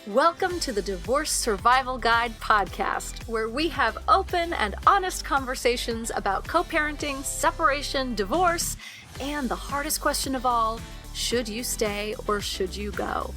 Welcome to the Divorce Survival Guide podcast, where we have open and honest conversations about co-parenting, separation, divorce, and the hardest question of all, should you stay or should you go?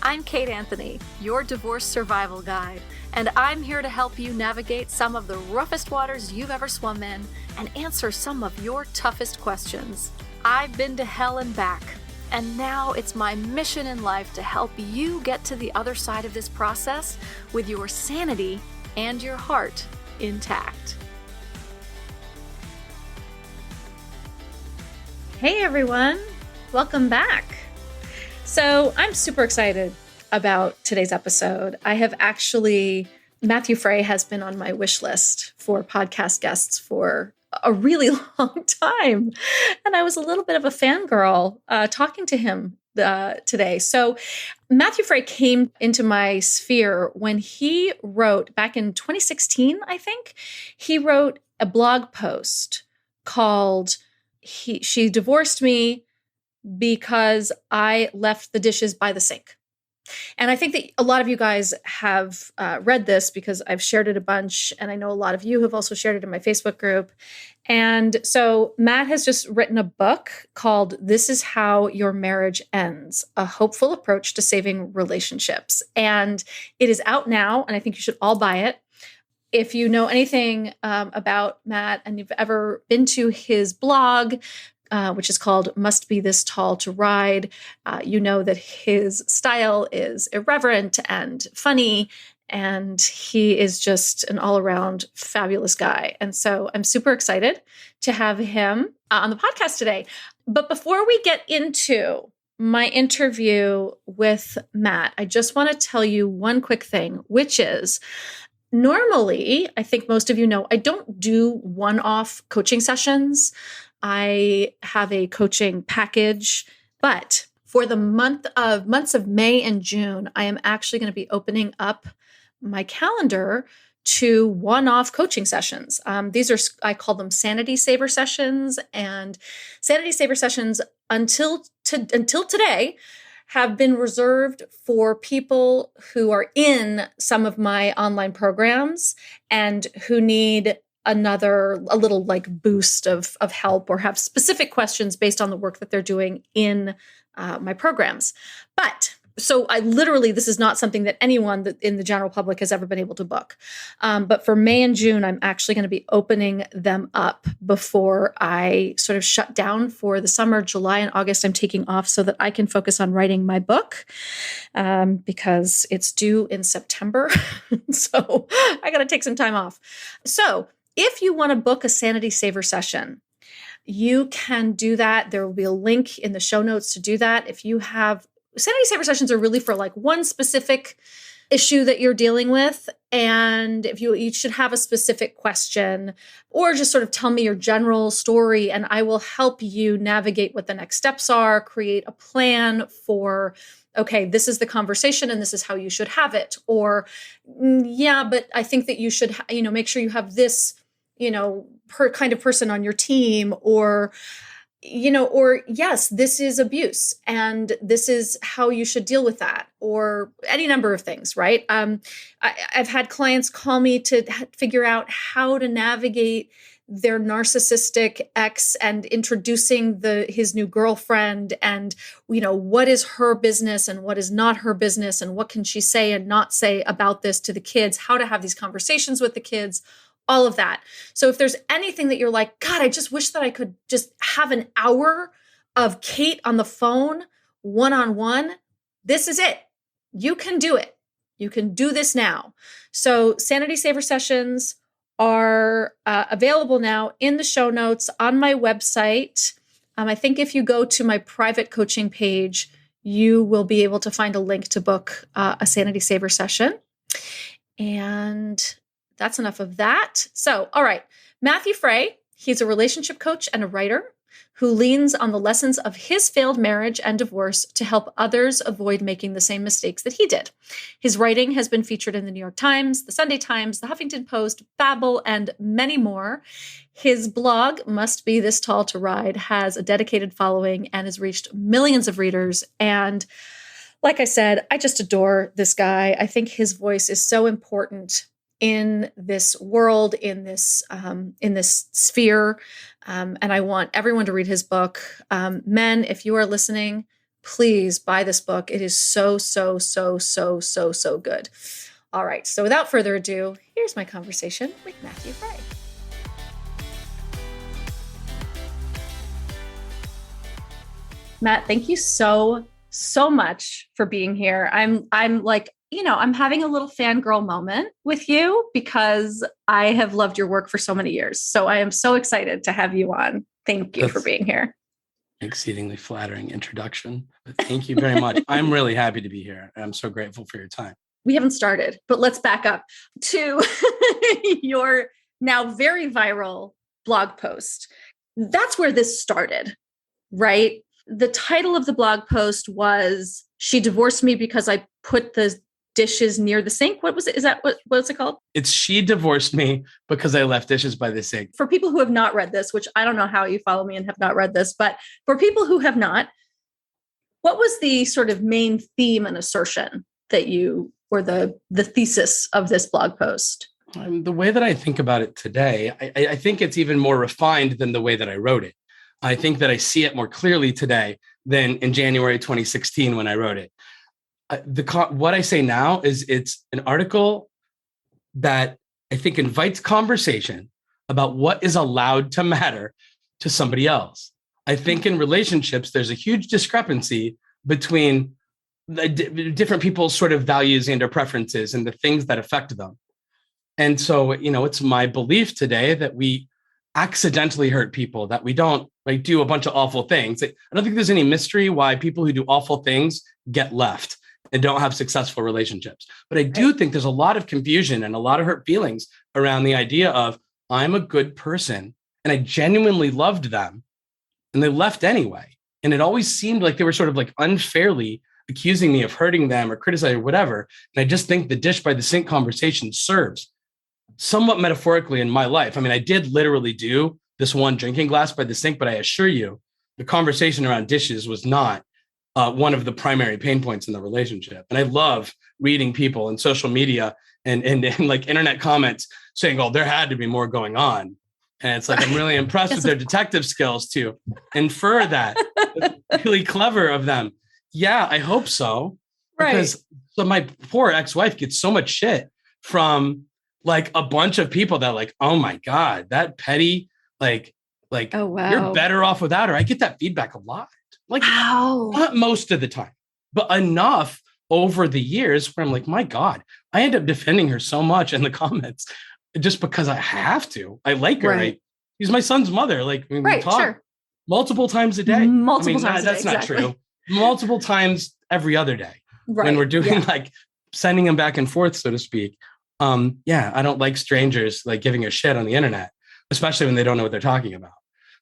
I'm Kate Anthony, your divorce survival guide, and I'm here to help you navigate some of the roughest waters you've ever swum in and answer some of your toughest questions. I've been to hell and back. And now it's my mission in life to help you get to the other side of this process with your sanity and your heart intact. Hey everyone, welcome back. So I'm super excited about today's episode. Matthew Fray has been on my wish list for podcast guests for a really long time. And I was a little bit of a fangirl talking to him today. So Matthew Fray came into my sphere when he wrote, back in 2016, I think, he wrote a blog post called She Divorced Me Because I Left the Dishes by the Sink. And I think that a lot of you guys have read this because I've shared it a bunch. And I know a lot of you have also shared it in my Facebook group. And so Matt has just written a book called This Is How Your Marriage Ends, A Hopeful Approach to Saving Relationships. And it is out now, and I think you should all buy it. If you know anything about Matt and you've ever been to his blog, which is called Must Be This Tall to Ride, you know that his style is irreverent and funny, and he is just an all-around fabulous guy. And so I'm super excited to have him on the podcast today. But before we get into my interview with Matt, I just want to tell you one quick thing, which is normally, I think most of you know, I don't do one-off coaching sessions. I have a coaching package, but for the months of May and June, I am actually going to be opening up my calendar to one-off coaching sessions. These are, I call them Sanity Saver sessions, and Sanity Saver sessions until today have been reserved for people who are in some of my online programs and who need a little like boost of help or have specific questions based on the work that they're doing in my programs. So this is not something that anyone that in the general public has ever been able to book. But for May and June, I'm actually going to be opening them up before I sort of shut down for the summer. July and August, I'm taking off so that I can focus on writing my book because it's due in September. So I got to take some time off. So if you want to book a Sanity Saver session, you can do that. There will be a link in the show notes to do that. If you have Sanity Saver sessions are really for like one specific issue that you're dealing with. And if you should have a specific question or just sort of tell me your general story, and I will help you navigate what the next steps are, create a plan for, okay, this is the conversation and this is how you should have it. Or, yeah, but I think that you should, make sure you have this, kind of person on your team, or yes, this is abuse and this is how you should deal with that, or any number of things, right? I've had clients call me to figure out how to navigate their narcissistic ex and introducing his new girlfriend, and what is her business and what is not her business, and what can she say and not say about this to the kids, how to have these conversations with the kids, all of that. So if there's anything that you're like, God, I just wish that I could just have an hour of Kate on the phone, one-on-one, this is it. You can do it. You can do this now. So Sanity Saver sessions are available now in the show notes on my website. I think if you go to my private coaching page, you will be able to find a link to book a Sanity Saver session. And that's enough of that. So, all right, Matthew Fray, he's a relationship coach and a writer who leans on the lessons of his failed marriage and divorce to help others avoid making the same mistakes that he did. His writing has been featured in the New York Times, the Sunday Times, the Huffington Post, Babel, and many more. His blog, Must Be This Tall to Ride, has a dedicated following and has reached millions of readers. And Like I said, I just adore this guy. I think his voice is so important in this world, in this sphere, and I want everyone to read his book. Men, if you are listening, please buy this book. It is so good. All right. So without further ado, here's my conversation with Matthew Fray. Matt, thank you so much for being here. I'm like, I'm having a little fangirl moment with you because I have loved your work for so many years. So I am so excited to have you on. Thank you for being here. Exceedingly flattering introduction. But thank you very much. I'm really happy to be here. I'm so grateful for your time. We haven't started, but let's back up to your now very viral blog post. That's where this started, right? The title of the blog post was, "She divorced me because I put the dishes near the sink." What was it? Is that what's it called? It's "She divorced me because I left dishes by the sink." For people who have not read this, which I don't know how you follow me and have not read this, but for people who have not, what was the sort of main theme and assertion that you, or the thesis of this blog post? The way that I think about it today, I think it's even more refined than the way that I wrote it. I think that I see it more clearly today than in January 2016 when I wrote it. What I say now is it's an article that I think invites conversation about what is allowed to matter to somebody else. I think in relationships, there's a huge discrepancy between the different people's sort of values and or preferences and the things that affect them. And so, it's my belief today that we accidentally hurt people, that we don't do a bunch of awful things. I don't think there's any mystery why people who do awful things get left and don't have successful relationships. But I do think there's a lot of confusion and a lot of hurt feelings around the idea of, I'm a good person and I genuinely loved them and they left anyway. And it always seemed like they were sort of like unfairly accusing me of hurting them or criticizing or whatever. And I just think the dish by the sink conversation serves somewhat metaphorically in my life. I mean, I did literally do this one drinking glass by the sink, but I assure you, the conversation around dishes was not one of the primary pain points in the relationship. And I love reading people in social media and like internet comments saying, "Oh, there had to be more going on." And it's like, I'm really impressed with their detective skills to infer that. It's really clever of them. Yeah, I hope so. Because so my poor ex-wife gets so much shit from like a bunch of people that like, "Oh my God, that petty, oh, wow, you're better off without her." I get that feedback a lot. Like, wow. Not most of the time, but enough over the years where I'm like, my God, I end up defending her so much in the comments just because I have to. I like her. Right. She's my son's mother. Like, we talk multiple times a day. That's not true. Multiple times every other day when we're doing like sending them back and forth, so to speak. I don't like strangers like giving her shit on the internet, especially when they don't know what they're talking about.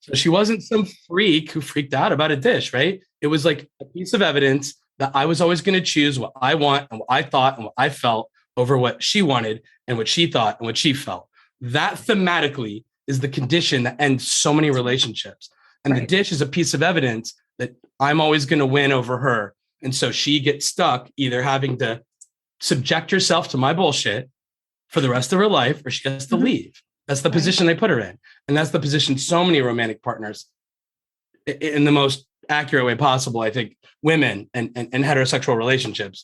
So she wasn't some freak who freaked out about a dish, right? It was like a piece of evidence that I was always going to choose what I want and what I thought and what I felt over what she wanted and what she thought and what she felt. That thematically is the condition that ends so many relationships. And the dish is a piece of evidence that I'm always going to win over her. And so she gets stuck either having to subject herself to my bullshit for the rest of her life, or she has to leave. That's the position they put her in. And that's the position so many romantic partners, in the most accurate way possible, I think, women and heterosexual relationships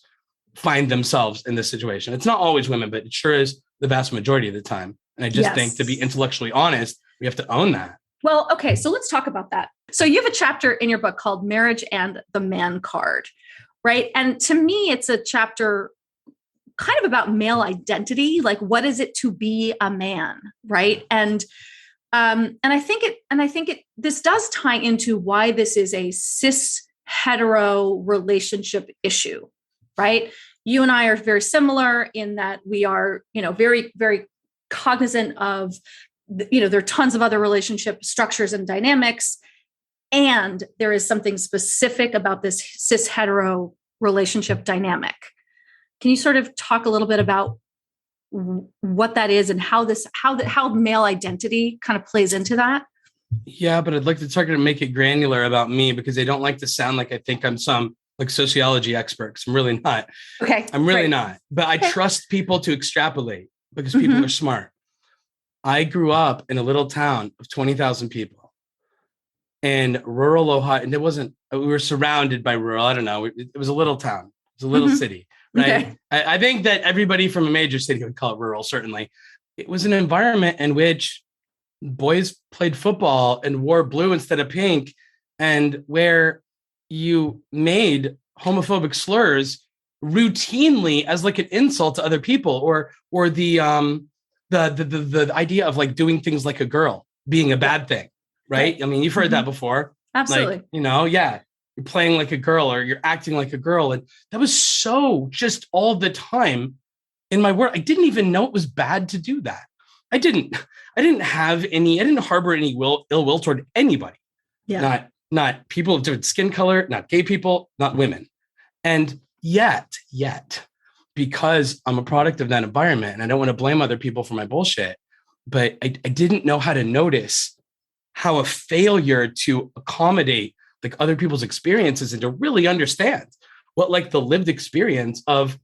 find themselves in this situation. It's not always women, but it sure is the vast majority of the time. And I just think, to be intellectually honest, we have to own that. Well, okay, so let's talk about that. So you have a chapter in your book called Marriage and the Man Card, right? And to me, it's a chapter kind of about male identity, like what is it to be a man, right? And I think this does tie into why this is a cis-hetero relationship issue, right? You and I are very similar in that we are, very, very cognizant of, there are tons of other relationship structures and dynamics. And there is something specific about this cis-hetero relationship dynamic. Can you sort of talk a little bit about what that is and how male identity kind of plays into that? Yeah, but I'd like to start to make it granular about me because I don't like to sound like I think I'm some like sociology expert, 'cause I'm really not. Okay. I'm really great. not. But I Okay. trust people to extrapolate because people are smart. I grew up in a little town of 20,000 people in rural Ohio, and we were surrounded by rural. I don't know. It was a little town. It was a little city, right? Okay. I think that everybody from a major city would call it rural, certainly. It was an environment in which boys played football and wore blue instead of pink, and where you made homophobic slurs routinely as like an insult to other people, or the idea of like doing things like a girl being a bad thing, right? I mean, you've heard that before. Absolutely. Like, yeah, you're playing like a girl or you're acting like a girl. And that was so just all the time in my world. I didn't even know it was bad to do that. I didn't harbor any ill will toward anybody. Yeah. Not people of different skin color, not gay people, not women. And yet, because I'm a product of that environment, and I don't want to blame other people for my bullshit, but I didn't know how to notice how a failure to accommodate like other people's experiences and to really understand what like the lived experience of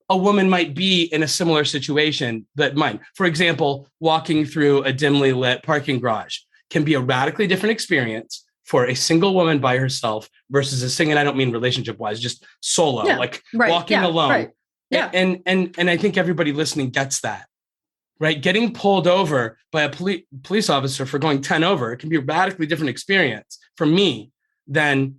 a woman might be in a similar situation that mine. For example, walking through a dimly lit parking garage can be a radically different experience for a single woman by herself versus a single, and I don't mean relationship wise, just solo, walking alone. Right. Yeah. And I think everybody listening gets that, right? Getting pulled over by a police officer for going 10 over, it can be a radically different experience for me than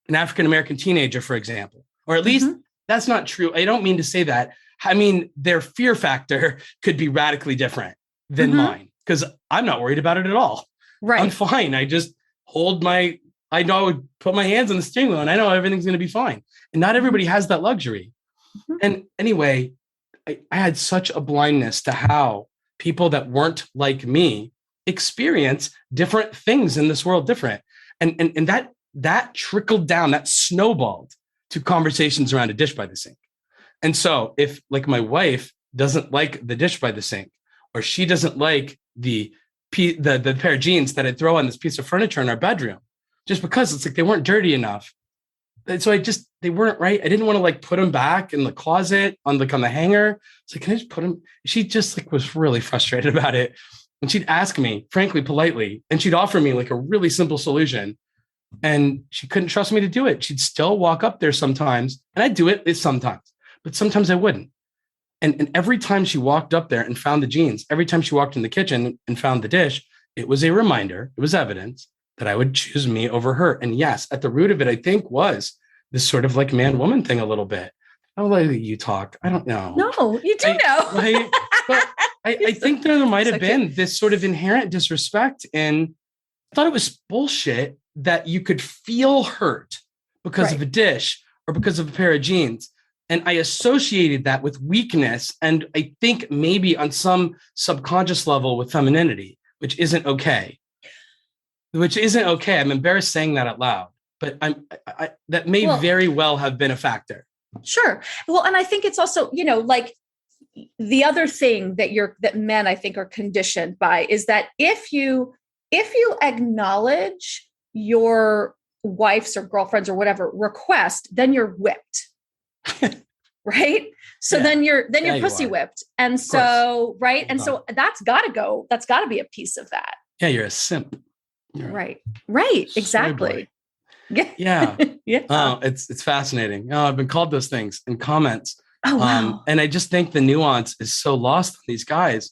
an African-American teenager, for example, or at least that's not true. I don't mean to say that. I mean, their fear factor could be radically different than mine, because I'm not worried about it at all. Right. I'm fine. I just I know I would put my hands on the steering wheel and I know everything's going to be fine. And not everybody has that luxury. And anyway, I had such a blindness to how people that weren't like me experience different things in this world different. And that trickled down, that snowballed to conversations around a dish by the sink. And so if like my wife doesn't like the dish by the sink, or she doesn't like the pair of jeans that I throw on this piece of furniture in our bedroom, just because it's like they weren't dirty enough. And so they weren't right. I didn't want to like put them back in the closet on the hanger. It's like, can I just put them? She just like was really frustrated about it. And she'd ask me, frankly, politely, and she'd offer me like a really simple solution. And she couldn't trust me to do it. She'd still walk up there sometimes, and I'd do it sometimes, but sometimes I wouldn't. And every time she walked up there and found the jeans, every time she walked in the kitchen and found the dish, it was a reminder, it was evidence that I would choose me over her. And yes, at the root of it, I think was this sort of like man-woman thing a little bit. I'll let you talk. I don't know. No, you do know. Right? But I think there might have been this sort of inherent disrespect. And I thought it was bullshit that you could feel hurt because of a dish or because of a pair of jeans. And I associated that with weakness. And I think maybe on some subconscious level with femininity, which isn't okay. I'm embarrassed saying that out loud, but that may very well have been a factor. Sure. Well, and I think it's also, like the other thing that men, I think, are conditioned by is that if you acknowledge your wife's or girlfriend's or whatever request, then you're whipped. Right. So then you're pussy whipped. And so, right. And so that's gotta go. That's gotta be a piece of that. Yeah. You're a simp. Right. Exactly. Yeah. Yeah. Oh, it's fascinating. Oh, I've been called those things in comments. Oh, wow. And I just think the nuance is so lost on these guys.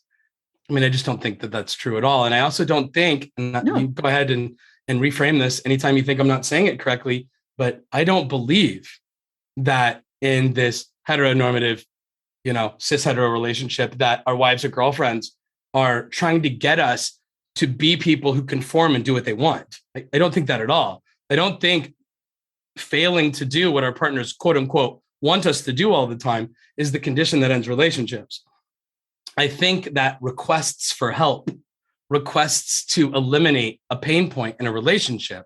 I mean, I just don't think that that's true at all. And I also don't think, you go ahead and reframe this anytime you think I'm not saying it correctly, but I don't believe that in this heteronormative, cis-hetero relationship that our wives or girlfriends are trying to get us to be people who conform and do what they want. I don't think that at all. I don't think failing to do what our partners, quote unquote, want us to do all the time is the condition that ends relationships. I think that requests for help, requests to eliminate a pain point in a relationship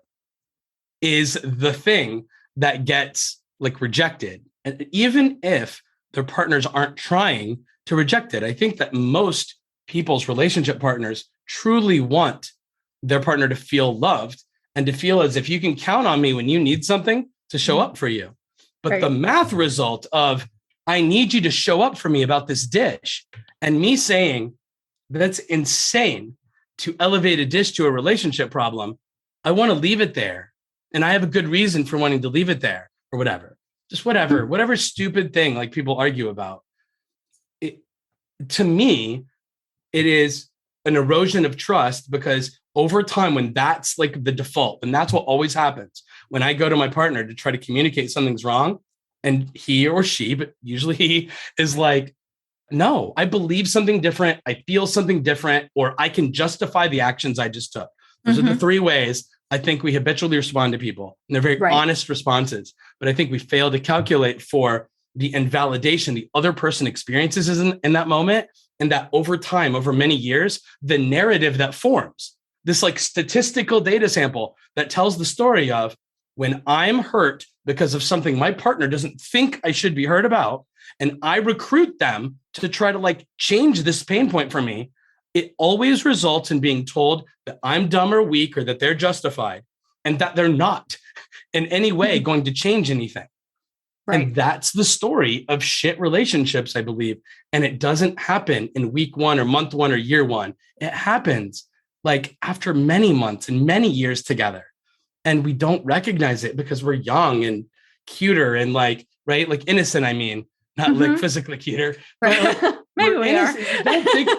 is the thing that gets like rejected. And even if their partners aren't trying to reject it, I think that most people's relationship partners truly want their partner to feel loved and to feel as if you can count on me when you need something to show up for you. But Right. the math result of, I need you to show up for me about this dish, and me saying, that's insane to elevate a dish to a relationship problem. I want to leave it there. And I have a good reason for wanting to leave it there, or whatever. Just whatever stupid thing like people argue about. To me, it is an erosion of trust, because over time, when that's like the default, and that's what always happens when I go to my partner to try to communicate something's wrong, and he or she, but usually he, is like, no, I believe something different. I feel something different, or I can justify the actions I just took. Those are the three ways I think we habitually respond to people. And they're very honest responses. But I think we fail to calculate for the invalidation the other person experiences in that moment. And that over time, over many years, the narrative that forms, this like statistical data sample that tells the story of, when I'm hurt because of something my partner doesn't think I should be hurt about, and I recruit them to try to like change this pain point for me, it always results in being told that I'm dumb or weak, or that they're justified, and that they're not in any way going to change anything. Right. And that's the story of shit relationships, I believe. And it doesn't happen in week one or month one or year one. It happens like after many months and many years together. And we don't recognize it because we're young and cuter and like, right? Like innocent, I mean, not like physically cuter. Right. Like, maybe we are.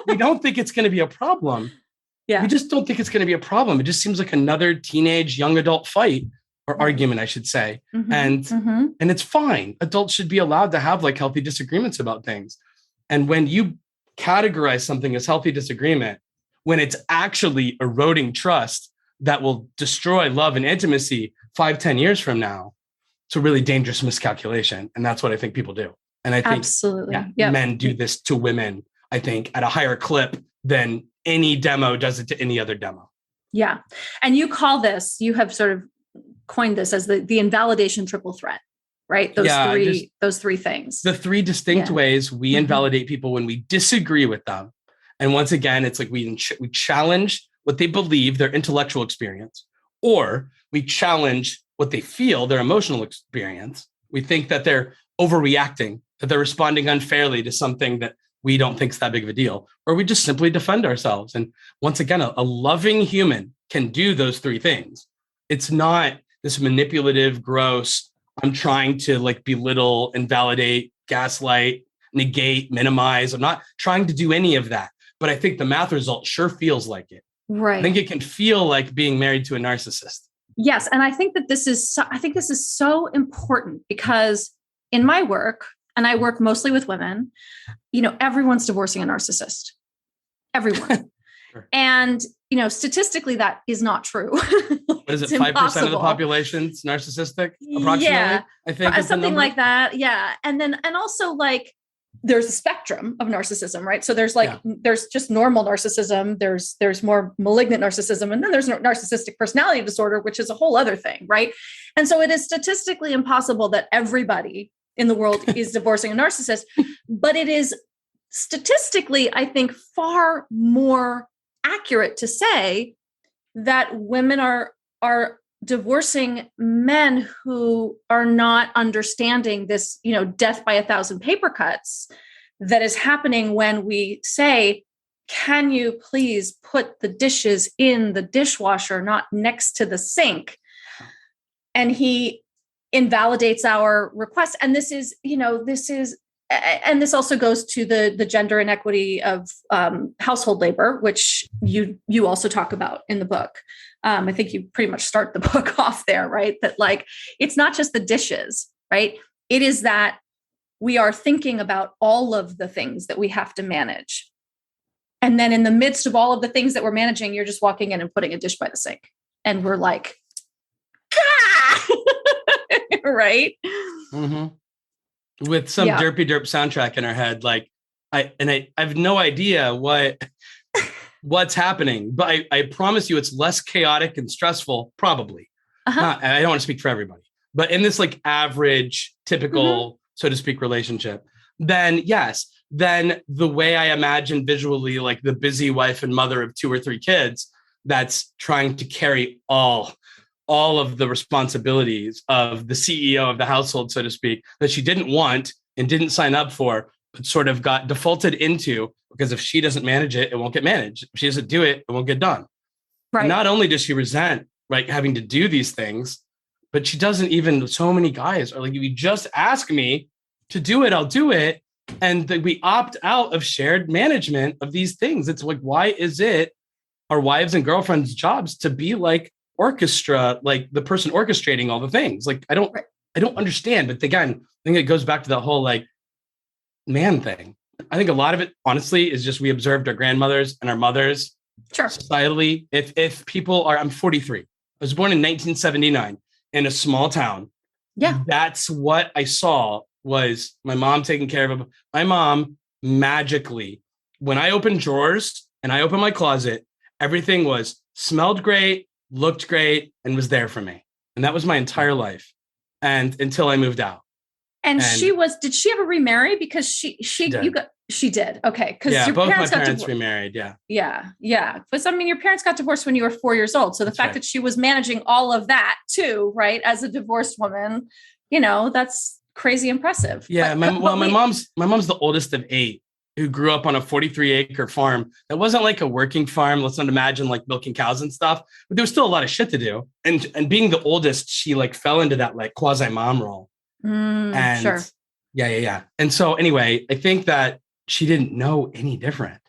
We don't think it's going to be a problem. Yeah. We just don't think it's going to be a problem. It just seems like another teenage young adult fight, or argument, I should say. And it's fine. Adults should be allowed to have like healthy disagreements about things. And when you categorize something as healthy disagreement, when it's actually eroding trust that will destroy love and intimacy 5-10 years from now, it's a really dangerous miscalculation. And that's what I think people do. And I think absolutely men do this to women, I think, at a higher clip than any demo does it to any other demo. Yeah. And you have sort of coined this as the invalidation triple threat, right? Those three things. The three distinct ways we invalidate people when we disagree with them. And once again, it's like we challenge what they believe, their intellectual experience, or we challenge what they feel, their emotional experience. We think that they're overreacting, that they're responding unfairly to something that we don't think is that big of a deal, or we just simply defend ourselves. And once again, a loving human can do those three things. It's not this manipulative, gross, I'm trying to like belittle, invalidate, gaslight, negate, minimize. I'm not trying to do any of that. But I think the math result sure feels like it. Right. I think it can feel like being married to a narcissist. Yes. And I think that this is so important, because in my work, and I work mostly with women, everyone's divorcing a narcissist. Everyone. Sure. And, statistically, that is not true. What is it? 5% of the population's narcissistic, approximately? Yeah, I think something like that. Yeah. And also like, there's a spectrum of narcissism, right? So there's there's just normal narcissism. There's more malignant narcissism. And then there's narcissistic personality disorder, which is a whole other thing, right? And so it is statistically impossible that everybody in the world is divorcing a narcissist, but it is statistically, I think, far more accurate to say that women are divorcing men who are not understanding this, death by 1,000 paper cuts that is happening when we say, can you please put the dishes in the dishwasher, not next to the sink? And he invalidates our request. And this also goes to the gender inequity of household labor, which you also talk about in the book. I think you pretty much start the book off there, right? That like, it's not just the dishes, right? It is that we are thinking about all of the things that we have to manage. And then in the midst of all of the things that we're managing, you're just walking in and putting a dish by the sink. And we're like, right? Mm-hmm. With some derpy derp soundtrack in our head. Like I have no idea what's happening, but I promise you it's less chaotic and stressful, probably. I don't want to speak for everybody, but in this like average, typical, so to speak, relationship, then the way I imagine visually, like the busy wife and mother of 2 or 3 kids, that's trying to carry all all of the responsibilities of the CEO of the household, so to speak, that she didn't want and didn't sign up for, but sort of got defaulted into, because if she doesn't manage it, it won't get managed. If she doesn't do it, it won't get done. Right. And not only does she resent, right, having to do these things, but she doesn't even, so many guys are like, if you just ask me to do it, I'll do it. And we opt out of shared management of these things. It's like, why is it our wives and girlfriends' jobs to be like orchestra, like the person orchestrating all the things? Like, I don't understand. But again, I think it goes back to the whole like man thing. I think a lot of it, honestly, is just we observed our grandmothers and our mothers. Sure. Societally, if people are, I'm 43. I was born in 1979 in a small town. Yeah. That's what I saw, was my mom taking care of my mom magically. When I opened drawers and I opened my closet, everything smelled great, looked great, and was there for me. And that was my entire life. And until I moved out. And did she ever remarry? Because she did. Okay. Because your both parents my parents remarried. Yeah. Yeah. Yeah. But I mean, your parents got divorced when you were 4 years old. So the fact that she was managing all of that too, right, as a divorced woman, that's crazy impressive. Yeah. My mom's the oldest of 8 who grew up on a 43-acre farm. That wasn't like a working farm. Let's not imagine like milking cows and stuff, but there was still a lot of shit to do. And being the oldest, she like fell into that like quasi mom role. And sure. Yeah. And so anyway, I think that she didn't know any different.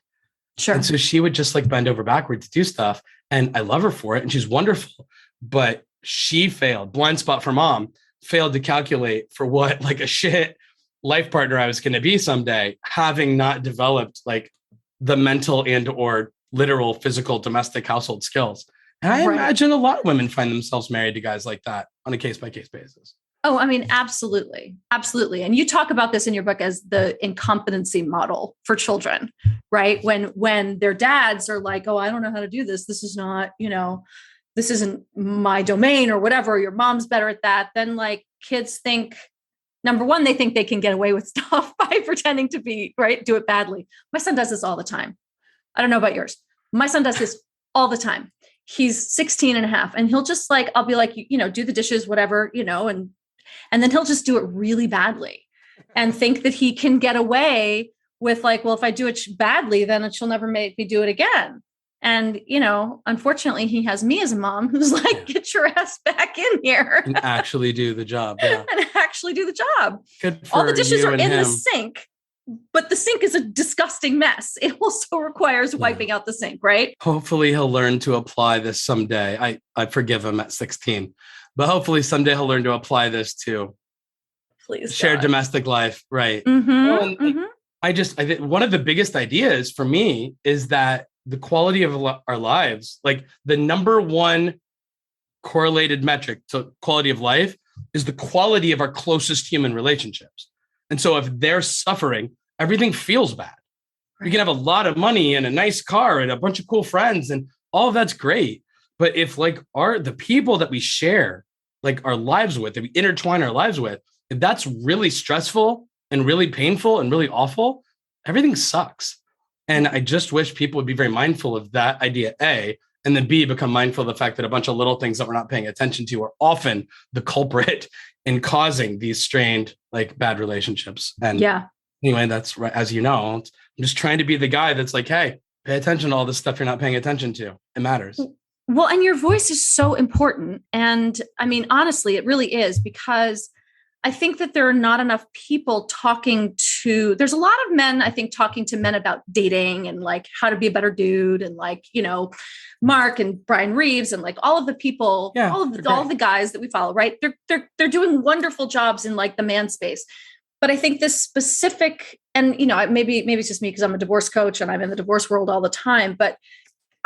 Sure. And so she would just like bend over backward to do stuff. And I love her for it. And she's wonderful, but she failed. Blind spot for mom, failed to calculate for what like a shit life partner I was going to be someday, having not developed like the mental and or literal physical domestic household skills. And I imagine a lot of women find themselves married to guys like that on a case-by-case basis. Oh, I mean, absolutely. Absolutely. And you talk about this in your book as the incompetency model for children, right? When their dads are like, oh, I don't know how to do this. This is not, this isn't my domain or whatever. Your mom's better at that. Then like kids think, number one, they think they can get away with stuff by pretending to be, right, do it badly. My son does this all the time. I don't know about yours. My son does this all the time. He's 16 and a half and he'll just like, I'll be like, do the dishes, whatever, and then he'll just do it really badly and think that he can get away with like, well, if I do it badly, then she'll never make me do it again. And, unfortunately, he has me as a mom who's like, get your ass back in here. And actually do the job. Yeah. And actually do the job. Good for all the dishes you are and in him. the sink, but the sink is a disgusting mess. It also requires wiping out the sink, right? Hopefully he'll learn to apply this someday. I forgive him at 16. But hopefully someday he'll learn to apply this to shared domestic life. Right. Mm-hmm, I think one of the biggest ideas for me is that the quality of our lives, like the number one correlated metric to quality of life is the quality of our closest human relationships. And so if they're suffering, everything feels bad. Right. We can have a lot of money and a nice car and a bunch of cool friends and all of that's great. But if like the people that we share, like our lives with, that we intertwine our lives with, if that's really stressful and really painful and really awful, everything sucks. And I just wish people would be very mindful of that idea, A, and then B, become mindful of the fact that a bunch of little things that we're not paying attention to are often the culprit in causing these strained, like bad relationships. And anyway, that's right. As you know, I'm just trying to be the guy that's like, hey, pay attention to all this stuff you're not paying attention to. It matters. Well, and your voice is so important. And I mean, honestly, it really is, because I think that there are not enough people there's a lot of men, I think, talking to men about dating and like how to be a better dude. And like, Mark and Brian Reeves and like all of the people, all of the guys that we follow, right? They're doing wonderful jobs in like the man space. But I think this specific, and, maybe it's just me because I'm a divorce coach and I'm in the divorce world all the time, but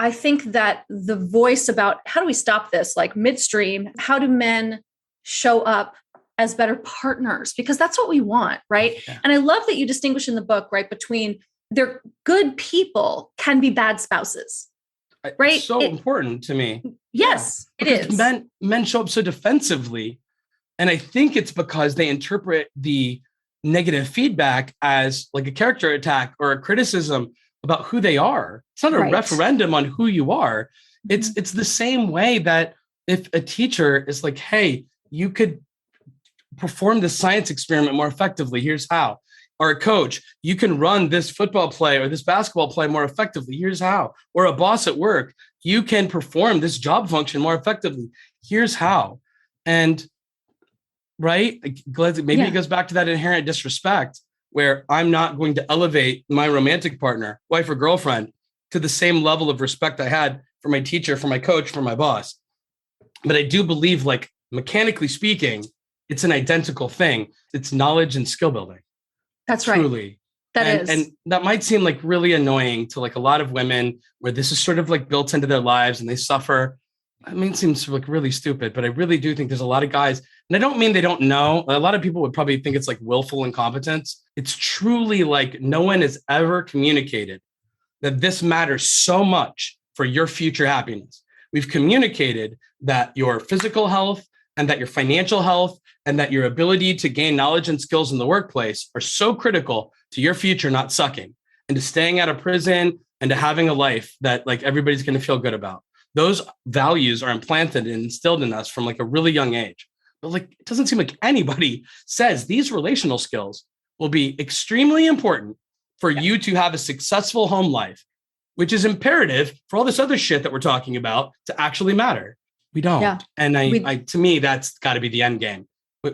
I think that the voice about how do we stop this, like midstream, how do men show up as better partners? Because that's what we want, right? Yeah. And I love that you distinguish in the book, right, between they're good people can be bad spouses, right? It's so important to me. Yes, it is. Men show up so defensively. And I think it's because they interpret the negative feedback as like a character attack or a criticism about who they are. It's not a referendum on who you are. It's the same way that if a teacher is like, hey, you could perform this science experiment more effectively, here's how. Or a coach, you can run this football play or this basketball play more effectively, here's how. Or a boss at work, you can perform this job function more effectively, here's how. And right, maybe it goes back to that inherent disrespect where I'm not going to elevate my romantic partner, wife or girlfriend, to the same level of respect I had for my teacher, for my coach, for my boss. But I do believe, like, mechanically speaking, it's an identical thing. It's knowledge and skill building. That's truly. That is. And that might seem like really annoying to like a lot of women where this is sort of like built into their lives and they suffer. I mean, it seems like really stupid, but I really do think there's a lot of guys, and I don't mean they don't know. A lot of people would probably think it's like willful incompetence. It's truly like no one has ever communicated that this matters so much for your future happiness. We've communicated that your physical health and that your financial health and that your ability to gain knowledge and skills in the workplace are so critical to your future not sucking and to staying out of prison and to having a life that like everybody's going to feel good about. Those values are implanted and instilled in us from like a really young age. But like, it doesn't seem like anybody says these relational skills will be extremely important for you to have a successful home life, which is imperative for all this other shit that we're talking about to actually matter. We don't. Yeah. And to me, that's got to be the end game.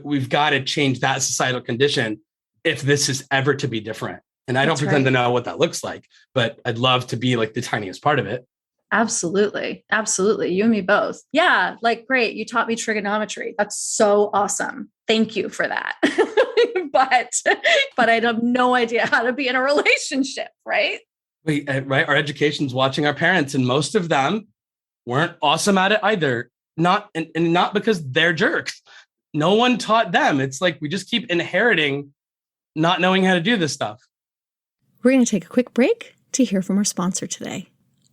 We've got to change that societal condition if this is ever to be different. And I don't pretend to know what that looks like, but I'd love to be like the tiniest part of it. Absolutely. Absolutely. You and me both. Yeah. Like, great. You taught me trigonometry. That's so awesome. Thank you for that. but I have no idea how to be in a relationship. Right. Right. Our education's watching our parents, and most of them weren't awesome at it either. Not because they're jerks. No one taught them. It's like we just keep inheriting not knowing how to do this stuff. We're going to take a quick break to hear from our sponsor today.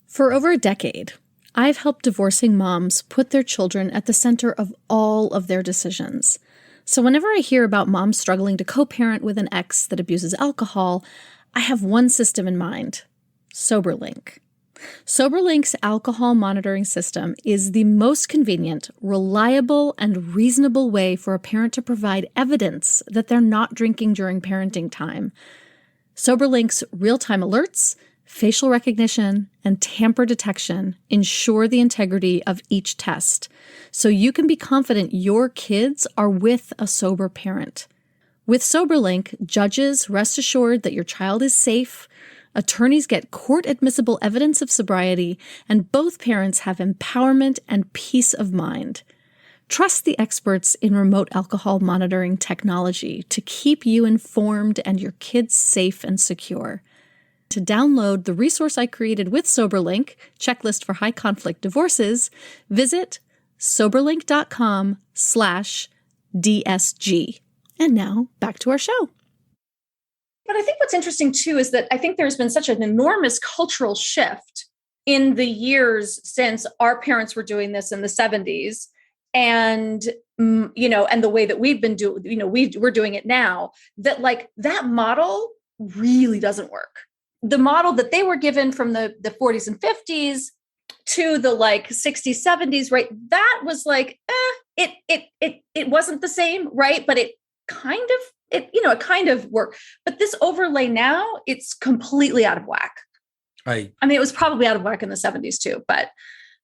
For over a decade, I've helped divorcing moms put their children at the center of all of their decisions. So whenever I hear about moms struggling to co-parent with an ex that abuses alcohol, I have one system in mind: SoberLink. SoberLink's alcohol monitoring system is the most convenient, reliable, and reasonable way for a parent to provide evidence that they're not drinking during parenting time. SoberLink's real-time alerts, facial recognition, and tamper detection ensure the integrity of each test, so you can be confident your kids are with a sober parent. With SoberLink, judges rest assured that your child is safe, attorneys get court-admissible evidence of sobriety, and both parents have empowerment and peace of mind. Trust the experts in remote alcohol monitoring technology to keep you informed and your kids safe and secure. To download the resource I created with SoberLink, Checklist for High Conflict Divorces, visit soberlink.com/DSG. And now, back to our show. But I think what's interesting too is that I think there's been such an enormous cultural shift in the years since our parents were doing this in the 70s. And, and the way that we've been doing, we're doing it now, that like that model really doesn't work. The model that they were given from the 40s and 50s to the like 60s, 70s, right? That was like, it wasn't the same, right? But it kind of worked. But this overlay now, it's completely out of whack. Right. I mean, it was probably out of whack in the 70s too, but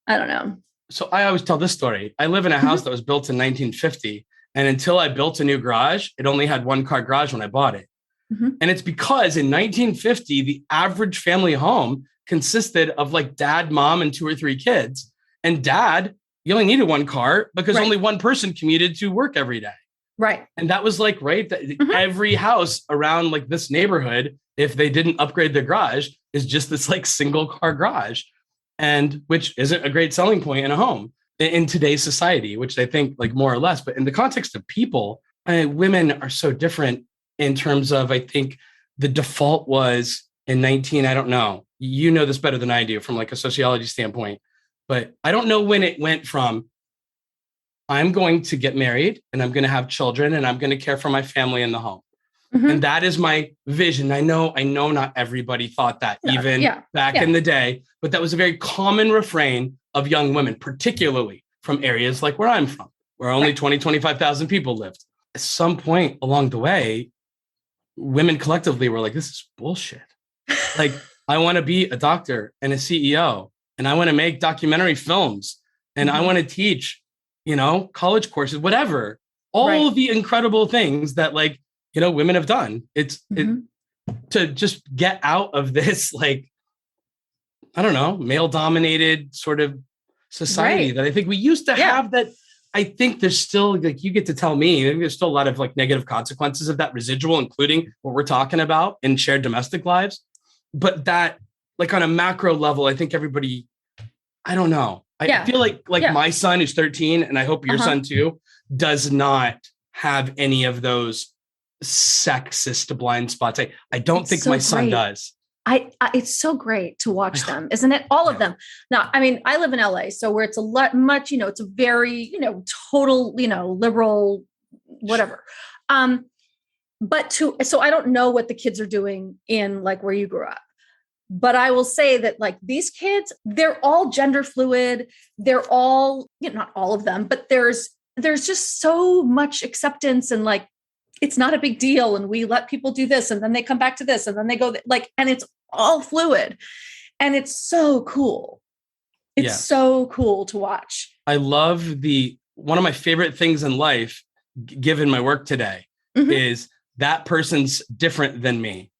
I don't know. So I always tell this story. I live in a house that was built in 1950. And until I built a new garage, it only had one car garage when I bought it. Mm-hmm. And it's because in 1950, the average family home consisted of like dad, mom, and 2 or 3 kids. And dad, you only needed one car because only one person commuted to work every day. Right. And that was like, every house around like this neighborhood, if they didn't upgrade their garage, is just this like single car garage. And which isn't a great selling point in a home in today's society, which I think like more or less, but in the context of people, women are so different in terms of, I think the default was in I don't know, you know this better than I do from like a sociology standpoint, but I don't know when it went from I'm going to get married and I'm going to have children and I'm going to care for my family in the home. Mm-hmm. And that is my vision. I know not everybody thought that back in the day, but that was a very common refrain of young women, particularly from areas like where I'm from, where only 20, 25,000 people lived. At some point along the way, women collectively were like, this is bullshit. Like, I want to be a doctor and a CEO, and I want to make documentary films, and I want to teach, college courses, whatever, all the incredible things that women have done. It's to just get out of this, I don't know, male dominated sort of society that I think we used to have. That I think there's still, you get to tell me, I think there's still a lot of negative consequences of that residual, including what we're talking about in shared domestic lives. But that, on a macro level, I think everybody, I don't know. I feel like my son who's 13, and I hope your son too, does not have any of those sexist blind spots. I don't think my son does. It's so great to watch them, isn't it? All of them. Now, I mean, I live in LA, so where it's much, it's a very, total, liberal, whatever. So I don't know what the kids are doing in where you grew up, but I will say that these kids, they're all gender fluid. They're all, not all of them, but there's just so much acceptance and it's not a big deal. And we let people do this, and then they come back to this, and then they go and it's all fluid, and it's so cool. It's so cool to watch. I love one of my favorite things in life, given my work today, is that person's different than me,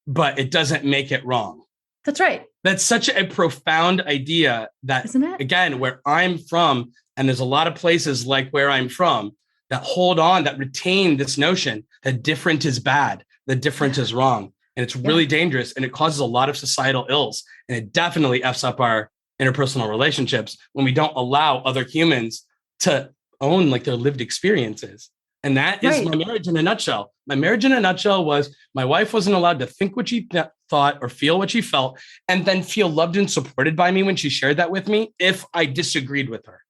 but it doesn't make it wrong. That's right. That's such a profound idea that, isn't it? Again, where I'm from, and there's a lot of places like where I'm from that hold on, that retain this notion that different is bad, that different is wrong. And it's really dangerous, and it causes a lot of societal ills. And it definitely F's up our interpersonal relationships when we don't allow other humans to own their lived experiences. And that is my marriage in a nutshell. My marriage in a nutshell was my wife wasn't allowed to think what she thought or feel what she felt, and then feel loved and supported by me when she shared that with me if I disagreed with her.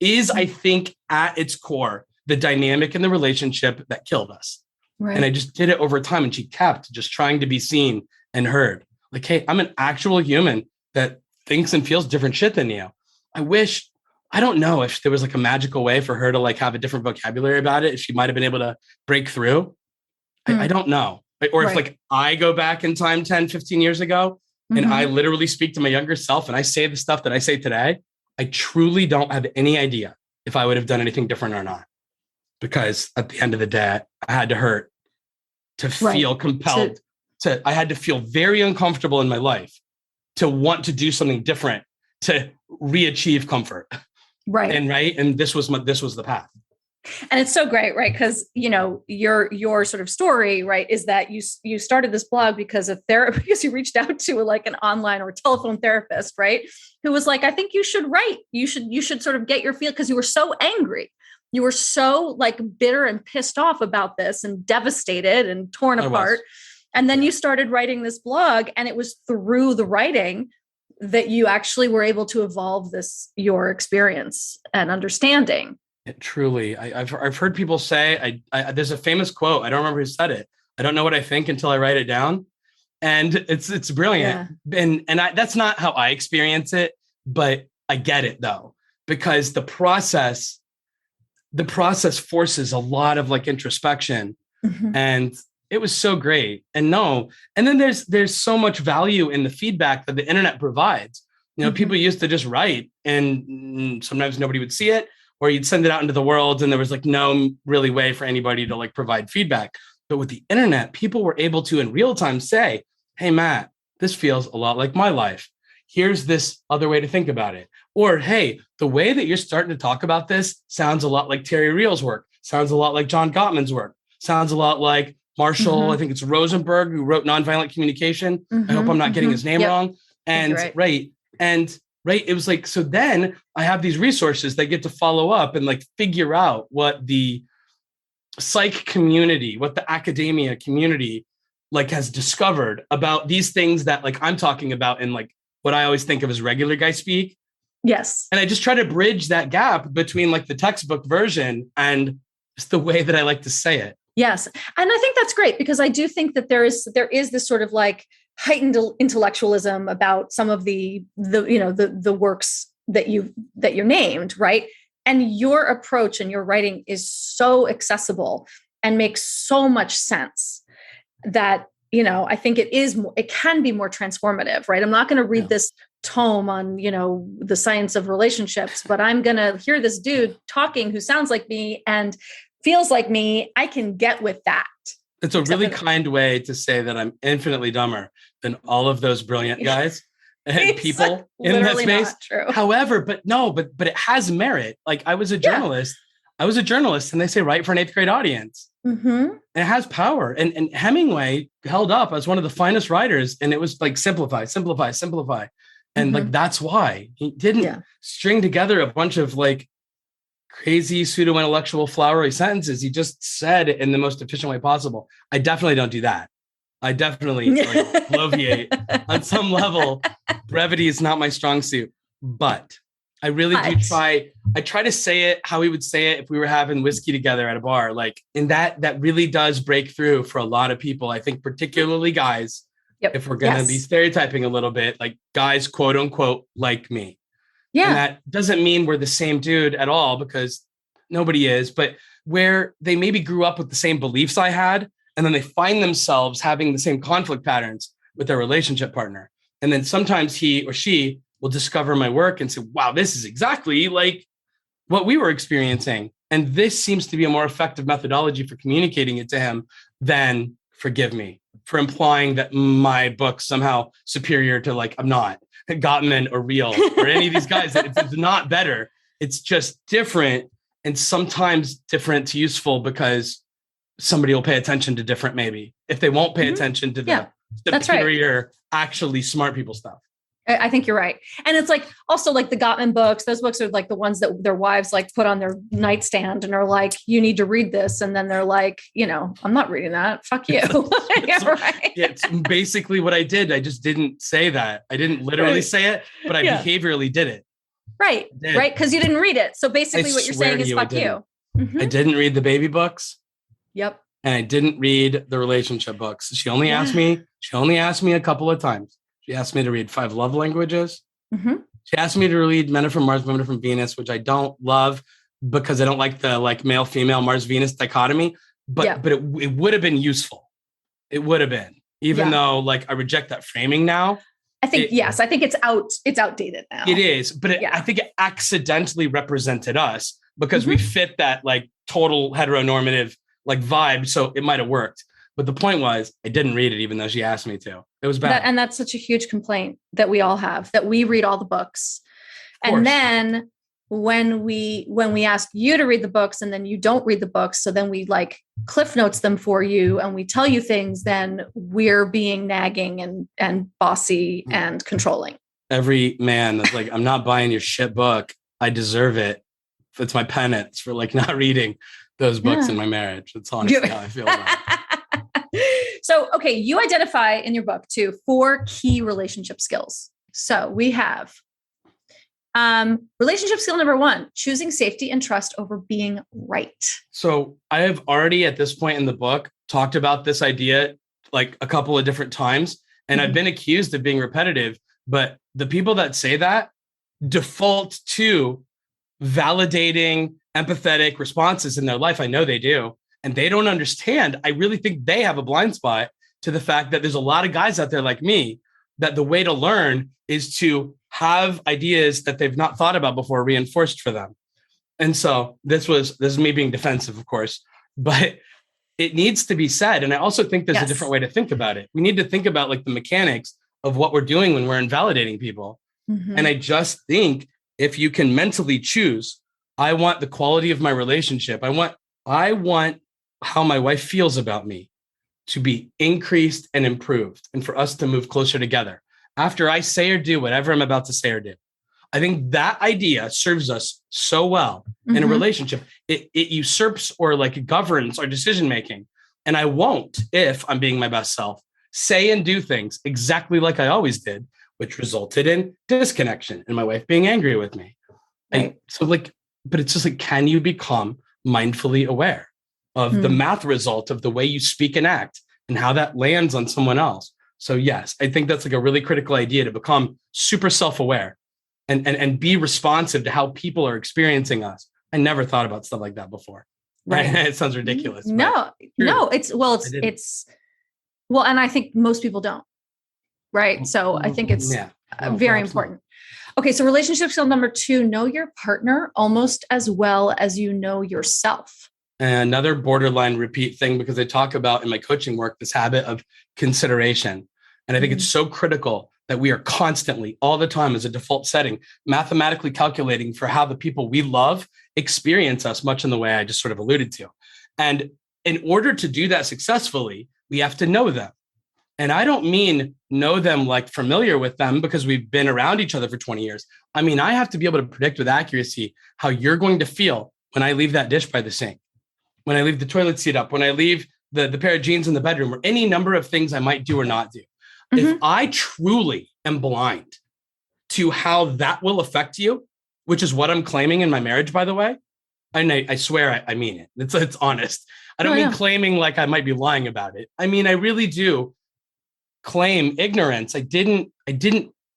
I think, at its core, the dynamic in the relationship that killed us. Right. And I just did it over time. And she kept just trying to be seen and heard. Hey, I'm an actual human that thinks and feels different shit than you. I don't know if there was a magical way for her to have a different vocabulary about it. If she might've been able to break through. I don't know. Or if I go back in time 10, 15 years ago, and I literally speak to my younger self and I say the stuff that I say today, I truly don't have any idea if I would have done anything different or not. Because at the end of the day, I had to hurt to feel compelled I had to feel very uncomfortable in my life to want to do something different to re-achieve comfort. Right. And this was the path. And it's so great, right? Because, your sort of story, right, is that you started this blog because because you reached out to an online or telephone therapist, right? Who was I think you should write. You should sort of get your feel, because you were so angry. You were so bitter and pissed off about this and devastated and torn apart. And then you started writing this blog, and it was through the writing that you actually were able to evolve your experience and understanding. Truly. I've heard people say, there's a famous quote. I don't remember who said it. I don't know what I think until I write it down. And it's brilliant. Yeah. And that's not how I experience it, but I get it though, because the process forces a lot of introspection, and it was so great. And then there's so much value in the feedback that the internet provides. People used to just write, and sometimes nobody would see it, or you'd send it out into the world, and there was no really way for anybody to provide feedback. But with the internet, people were able to in real time say, hey, Matt, this feels a lot like my life. Here's this other way to think about it. Or, hey, the way that you're starting to talk about this sounds a lot like Terry Real's work, sounds a lot like John Gottman's work, sounds a lot like Marshall, I think it's Rosenberg, who wrote Nonviolent Communication. I hope I'm not getting his name wrong. And it was so then I have these resources that get to follow up and figure out what the psych community, what the academia community has discovered about these things that I'm talking about in what I always think of as regular guy speak. Yes. And I just try to bridge that gap between the textbook version and just the way that I like to say it. Yes. And I think that's great, because I do think that there is this sort of heightened intellectualism about some of the works that you're named, right? And your approach and your writing is so accessible and makes so much sense that, I think it can be more transformative, right? I'm not going to read this tome on, the science of relationships, but I'm going to hear this dude talking who sounds like me and feels like me. I can get with that. It's a really kind way to say that I'm infinitely dumber than all of those brilliant guys and people in that space. However, but it has merit. Like I was a journalist. I was a journalist, and they say write for an 8th grade audience. Mm-hmm. And it has power. And Hemingway held up as one of the finest writers, and it was like simplify. And like that's why he didn't string together a bunch of like crazy pseudo-intellectual flowery sentences. He just said it in the most efficient way possible. I definitely don't do that. I definitely bloviate on some level. Brevity is not my strong suit, but I really do try. I try to say it how we would say it if we were having whiskey together at a bar. Like, and that really does break through for a lot of people. I think particularly guys, if we're going to be stereotyping a little bit, like guys, quote unquote, like me. Yeah. And that doesn't mean we're the same dude at all, because nobody is, but where they maybe grew up with the same beliefs I had, and then they find themselves having the same conflict patterns with their relationship partner. And then sometimes he or she will discover my work and say, wow, this is exactly like what we were experiencing. And this seems to be a more effective methodology for communicating it to him than, forgive me for implying that my book's somehow superior to, like, I'm not Gottman or Real or any of these guys. It's not better. It's just different, and sometimes different to useful because somebody will pay attention to different, maybe, if they won't pay attention to the superior, actually smart people stuff. I think you're right. And it's like, also like the Gottman books, those books are like the ones that their wives like put on their nightstand and are like, you need to read this. And then they're like, I'm not reading that. Fuck you. Right? It's basically what I did. I just didn't say that. I didn't literally say it, but I behaviorally did it. Right. Right. Because you didn't read it. So basically what you're saying is fuck you. Mm-hmm. I didn't read the baby books. Yep. And I didn't read the relationship books. She only asked me a couple of times. She asked me to read 5 love languages. Mm-hmm. She asked me to read Men Are From Mars, Women Are From Venus, which I don't love because I don't like the like male, female, Mars, Venus dichotomy. But it would have been useful. It would have been, even though like I reject that framing now. I think it's outdated now. It is, but I think it accidentally represented us because we fit that like total heteronormative like vibe. So it might have worked. But the point was, I didn't read it, even though she asked me to. It was bad. And that's such a huge complaint that we all have, that we read all the books. And then when we ask you to read the books and then you don't read the books, so then we like cliff notes them for you and we tell you things, then we're being nagging and bossy and controlling. Every man is like, I'm not buying your shit book. I deserve it. It's my penance for like not reading those books in my marriage. That's honestly how I feel about it. So, okay, you identify in your book too 4 key relationship skills. So we have relationship skill number 1, choosing safety and trust over being right. So I have already at this point in the book talked about this idea like a couple of different times, and I've been accused of being repetitive, but the people that say that default to validating empathetic responses in their life. I know they do. And they don't understand. I really think they have a blind spot to the fact that there's a lot of guys out there like me, that the way to learn is to have ideas that they've not thought about before reinforced for them. And so this is me being defensive, of course, but it needs to be said. And I also think there's a different way to think about it. We need to think about like the mechanics of what we're doing when we're invalidating people. Mm-hmm. And I just think if you can mentally choose, I want the quality of my relationship. I want how my wife feels about me to be increased and improved, and for us to move closer together after I say or do whatever I'm about to say or do. I think that idea serves us so well in a relationship. It usurps or like governs our decision-making. And I won't, if I'm being my best self, say and do things exactly like I always did, which resulted in disconnection and my wife being angry with me. Right. But it's just like, can you become mindfully aware of the math result of the way you speak and act and how that lands on someone else? So yes, I think that's like a really critical idea, to become super self-aware. and be responsive to how people are experiencing us. I never thought about stuff like that before. Right. It sounds ridiculous. No, and I think most people don't. Right. So I think it's very important. Okay. So relationship skill number 2, know your partner almost as well as you know yourself. And another borderline repeat thing, because I talk about in my coaching work, this habit of consideration. And I think it's so critical that we are constantly, all the time, as a default setting, mathematically calculating for how the people we love experience us, much in the way I just sort of alluded to. And in order to do that successfully, we have to know them. And I don't mean know them like familiar with them because we've been around each other for 20 years. I mean, I have to be able to predict with accuracy how you're going to feel when I leave that dish by the sink, when I leave the toilet seat up, when I leave the pair of jeans in the bedroom, or any number of things I might do or not do. If I truly am blind to how that will affect you, which is what I'm claiming in my marriage, by the way, and I swear I mean it. It's honest. I don't mean claiming like I might be lying about it. I mean, I really do claim ignorance. I didn't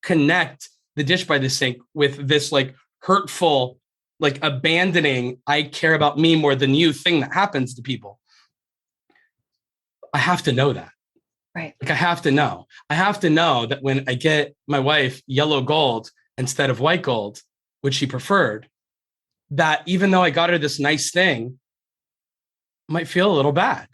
connect the dish by the sink with this like hurtful, like abandoning, I care about me more than you thing that happens to people. I have to know that. Right. Like I have to know that when I get my wife yellow gold instead of white gold, which she preferred, that even though I got her this nice thing, I might feel a little bad.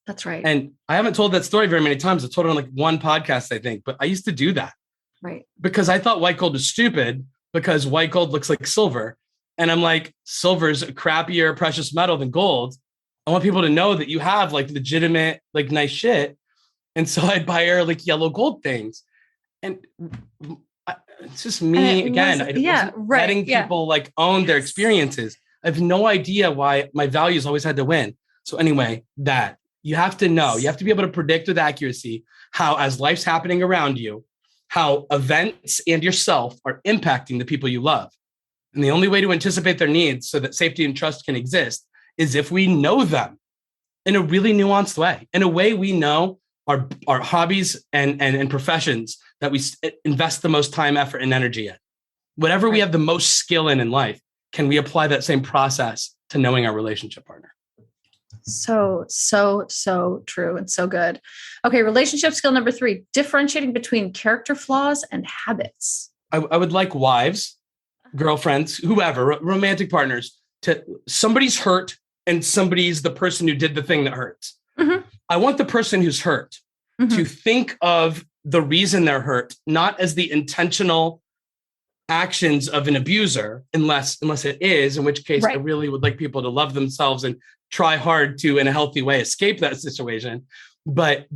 That's right. And I haven't told that story very many times. I told it on like one podcast, I think, but I used to do that. Right. Because I thought white gold was stupid because white gold looks like silver. And I'm like, silver's a crappier precious metal than gold. I want people to know that you have like legitimate, like nice shit. And so I'd buy her like yellow gold things. And it's just me again. Letting people like own their experiences. I have no idea why my values always had to win. So anyway, that you have to know, you have to be able to predict with accuracy how, as life's happening around you, how events and yourself are impacting the people you love. And the only way to anticipate their needs so that safety and trust can exist is if we know them in a really nuanced way, in a way we know our hobbies and professions that we invest the most time, effort, and energy in. Whatever we have the most skill in life, can we apply that same process to knowing our relationship partner? So true and so good. Okay, relationship skill number 3, differentiating between character flaws and habits. I would like wives, girlfriends, whoever, romantic partners, to somebody's hurt and somebody's the person who did the thing that hurts. I want the person who's hurt to think of the reason they're hurt, not as the intentional actions of an abuser, unless it is, in which case I really would like people to love themselves and try hard to, in a healthy way, escape that situation. But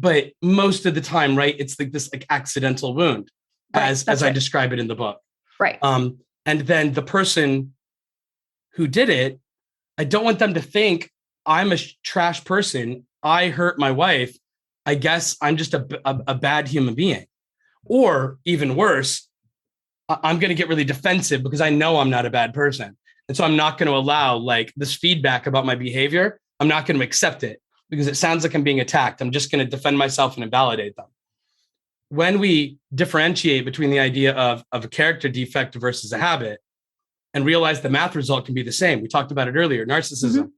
most of the time, right, it's like this like accidental wound, as I describe it in the book. Right. And then the person who did it, I don't want them to think I'm a trash person. I hurt my wife. I guess I'm just a bad human being. Or even worse, I'm going to get really defensive because I know I'm not a bad person. And so I'm not going to allow like this feedback about my behavior. I'm not going to accept it because it sounds like I'm being attacked. I'm just going to defend myself and invalidate them. When we differentiate between the idea of a character defect versus a habit and realize the math result can be the same. We talked about it earlier, narcissism.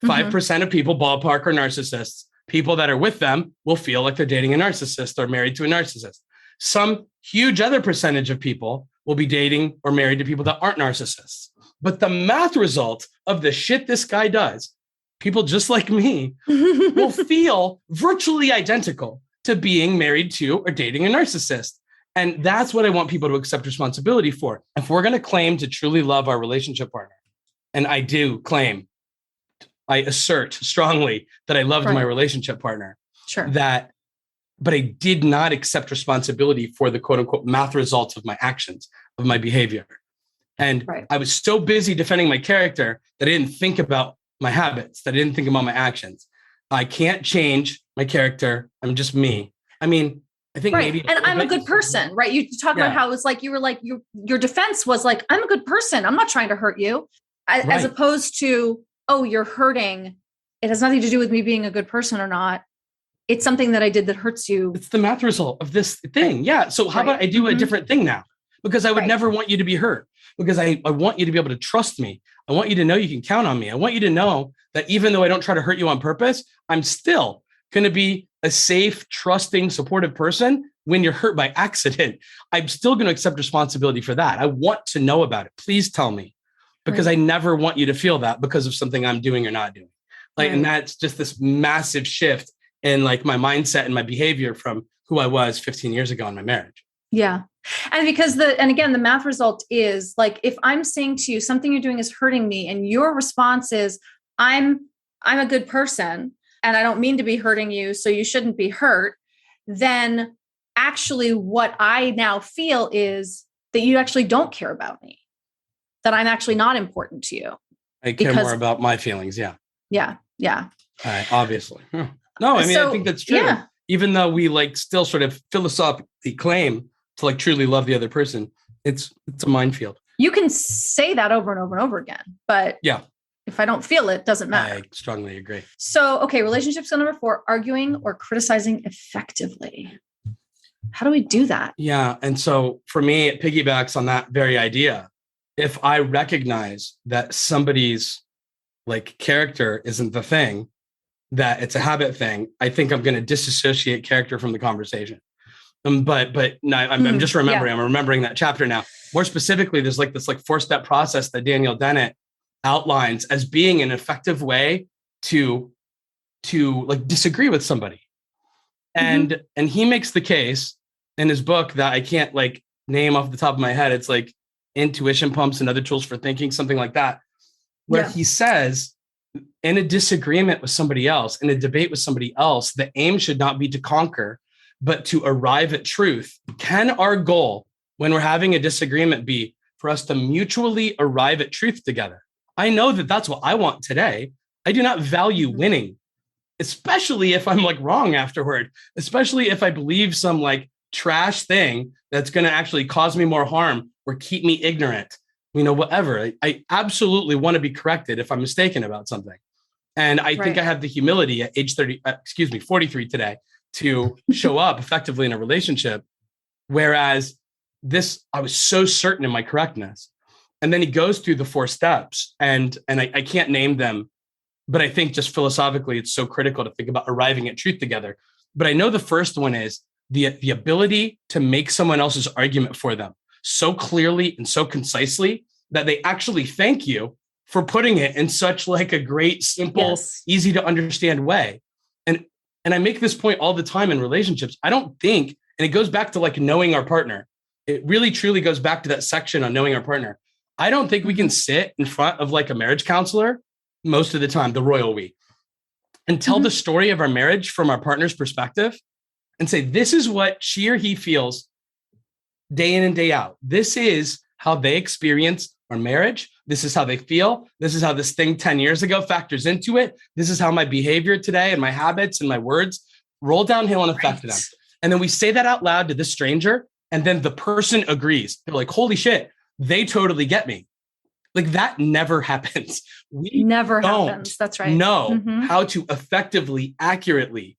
5% of people ballpark are narcissists. People that are with them will feel like they're dating a narcissist or married to a narcissist. Some huge other percentage of people will be dating or married to people that aren't narcissists. But the math result of the shit this guy does, people just like me will feel virtually identical to being married to or dating a narcissist. And that's what I want people to accept responsibility for. If we're going to claim to truly love our relationship partner, and I do claim, I assert strongly that I loved my relationship partner, but I did not accept responsibility for the quote unquote math results of my actions, of my behavior. And I was so busy defending my character that I didn't think about my habits, that I didn't think about my actions. I can't change my character. I'm just me. I mean, I think maybe. And I'm a good person, right? You talk about how it's like, you were like, your defense was like, I'm a good person. I'm not trying to hurt you. As opposed to, oh, you're hurting. It has nothing to do with me being a good person or not. It's something that I did that hurts you. It's the math result of this thing. Yeah. So how about I do a different thing now? because I would Right. never want you to be hurt, because I want you to be able to trust me. I want you to know you can count on me. I want you to know that even though I don't try to hurt you on purpose, I'm still going to be a safe, trusting, supportive person when you're hurt by accident. I'm still going to accept responsibility for that. I want to know about it. Please tell me, because Right. I never want you to feel that because of something I'm doing or not doing. Like, and that's just this massive shift in like my mindset and my behavior from who I was 15 years ago in my marriage. Yeah. And again, the math result is like, if I'm saying to you, something you're doing is hurting me, and your response is, I'm a good person and I don't mean to be hurting you, so you shouldn't be hurt, then actually what I now feel is that you actually don't care about me, that I'm actually not important to you. I care more about my feelings. Yeah. Yeah. Yeah. Obviously. No, I mean, I think that's true. Yeah. Even though we like still sort of philosophically claim to like truly love the other person, it's a minefield. You can say that over and over and over again, but yeah, if I don't feel it, doesn't matter. I strongly agree. So, okay, relationship skill number 4, arguing or criticizing effectively. How do we do that? Yeah. And so for me, it piggybacks on that very idea. If I recognize that somebody's like character isn't the thing, that it's a habit thing, I think I'm going to disassociate character from the conversation. But no, I'm just remembering, I'm remembering that chapter now. More specifically, there's like this like 4-step process that Daniel Dennett outlines as being an effective way to like disagree with somebody. And he makes the case in his book that I can't like name off the top of my head. It's like Intuition Pumps and Other Tools for Thinking, something like that, where he says, in a disagreement with somebody else, in a debate with somebody else, the aim should not be to conquer, but to arrive at truth. Can our goal when we're having a disagreement be for us to mutually arrive at truth together? I know that that's what I want today. I do not value winning, especially if I'm like wrong afterward, especially if I believe some like trash thing that's going to actually cause me more harm or keep me ignorant, whatever. I absolutely want to be corrected if I'm mistaken about something. And I think I have the humility at age 43 today to show up effectively in a relationship. Whereas this, I was so certain in my correctness. And then he goes through the 4 steps and I can't name them, but I think just philosophically, it's so critical to think about arriving at truth together. But I know the first one is the ability to make someone else's argument for them so clearly and so concisely that they actually thank you for putting it in such like a great, simple, easy to understand way. And I make this point all the time in relationships. I don't think, and it goes back to like knowing our partner. It really truly goes back to that section on knowing our partner. I don't think we can sit in front of like a marriage counselor most of the time, the royal we, and tell the story of our marriage from our partner's perspective and say, this is what she or he feels day in and day out. This is how they experience our marriage. This is how they feel. This is how this thing 10 years ago factors into it. This is how my behavior today and my habits and my words roll downhill and affect them. And then we say that out loud to this stranger. And then the person agrees. They're like, holy shit, they totally get me. Like that never happens. We never happens. That's right. Know how to effectively, accurately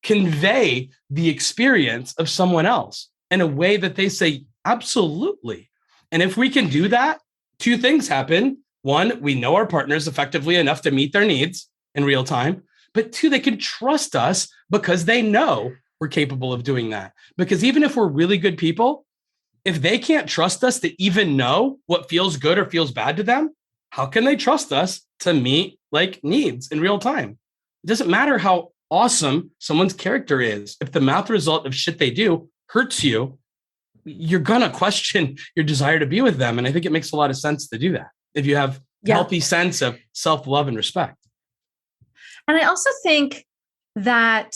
convey the experience of someone else in a way that they say, absolutely. And if we can do that, 2 things happen. 1, we know our partners effectively enough to meet their needs in real time. But 2, they can trust us because they know we're capable of doing that. Because even if we're really good people, if they can't trust us to even know what feels good or feels bad to them, how can they trust us to meet like needs in real time? It doesn't matter how awesome someone's character is. If the math result of shit they do hurts you, you're going to question your desire to be with them. And I think it makes a lot of sense to do that if you have a healthy sense of self-love and respect. And I also think that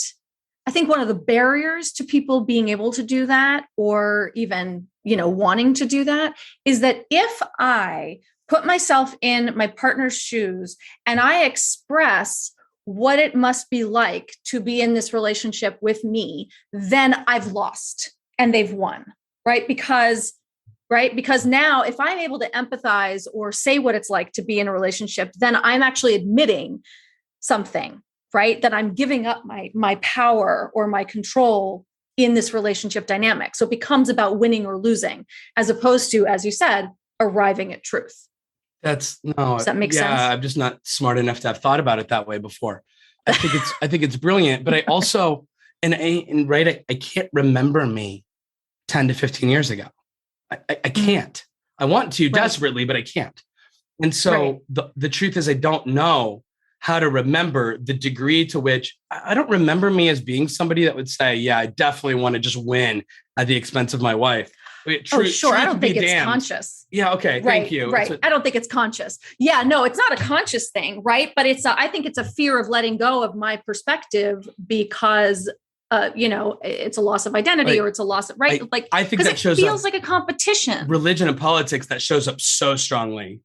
one of the barriers to people being able to do that, or even, wanting to do that, is that if I put myself in my partner's shoes and I express what it must be like to be in this relationship with me, then I've lost and they've won. Right? Because now if I'm able to empathize or say what it's like to be in a relationship, then I'm actually admitting something, right? That I'm giving up my power or my control in this relationship dynamic. So it becomes about winning or losing, as opposed to, as you said, arriving at truth. Does that make sense? Yeah, I'm just not smart enough to have thought about it that way before. I think it's brilliant, but I also, I can't remember me 10 to 15 years ago. I can't. I want to desperately, but I can't. And so the truth is, I don't know how to remember the degree to which I don't remember me as being somebody that would say, yeah, I definitely want to just win at the expense of my wife. Sure. I don't think it's conscious. Yeah. Okay. Thank you. Right. I don't think it's conscious. Yeah, no, it's not a conscious thing. Right. But I think it's a fear of letting go of my perspective because it's a loss of identity, or it's a loss of I think that shows feels like a competition. Religion and politics that shows up so strongly,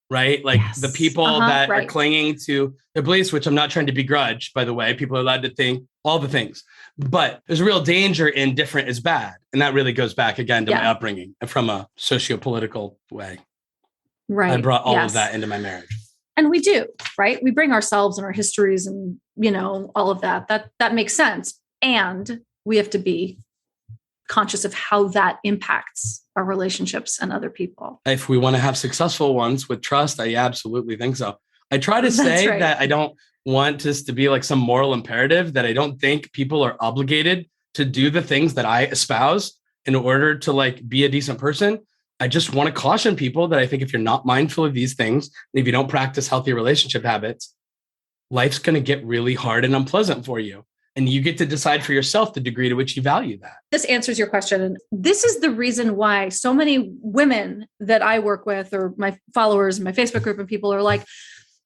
right? Like the people that are clinging to their beliefs, which I'm not trying to begrudge, by the way. People are allowed to think all the things, but there's a real danger in different is bad. And that really goes back again to my upbringing from a socio-political way. Right. I brought all of that into my marriage. And we do, right? We bring ourselves and our histories and, all of that. That makes sense. And we have to be conscious of how that impacts our relationships and other people. If we want to have successful ones with trust, I absolutely think so. I try to say that I don't want this to be like some moral imperative, that I don't think people are obligated to do the things that I espouse in order to like be a decent person. I just want to caution people that I think if you're not mindful of these things, and if you don't practice healthy relationship habits, life's going to get really hard and unpleasant for you. And you get to decide for yourself the degree to which you value that. This answers your question. And this is the reason why so many women that I work with, or my followers in my Facebook group, and people are like,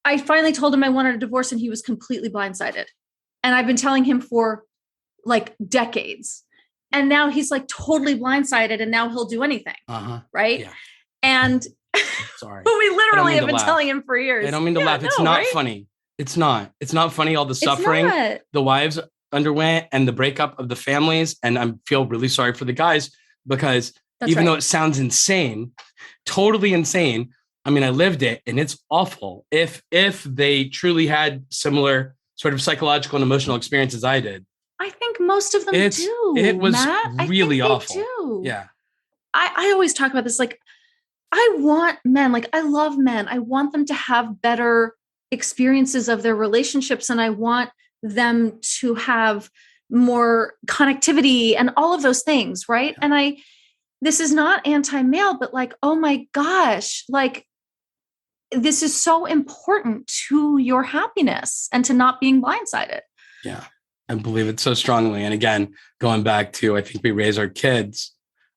I finally told him I wanted a divorce and he was completely blindsided. And I've been telling him for like decades. And now he's like totally blindsided and now he'll do anything. Right. Yeah. And sorry, we literally have been telling him for years. I don't mean to laugh. It's not funny. It's not funny. All the suffering the wives underwent and the breakup of the families. And I feel really sorry for the guys because even though it sounds insane, totally insane. I mean, I lived it and it's awful. If they truly had similar sort of psychological and emotional experiences I did. I think most of them do. It was Matt. really awful. Do. Yeah. I always talk about this. Like, I want men, like I love men. I want them to have better experiences of their relationships. And I want them to have more connectivity and all of those things. Right. Yeah. And this is not anti-male, but like, oh my gosh, like this is so important to your happiness and to not being blindsided. Yeah. I believe it so strongly. And again, going back to, I think we raise our kids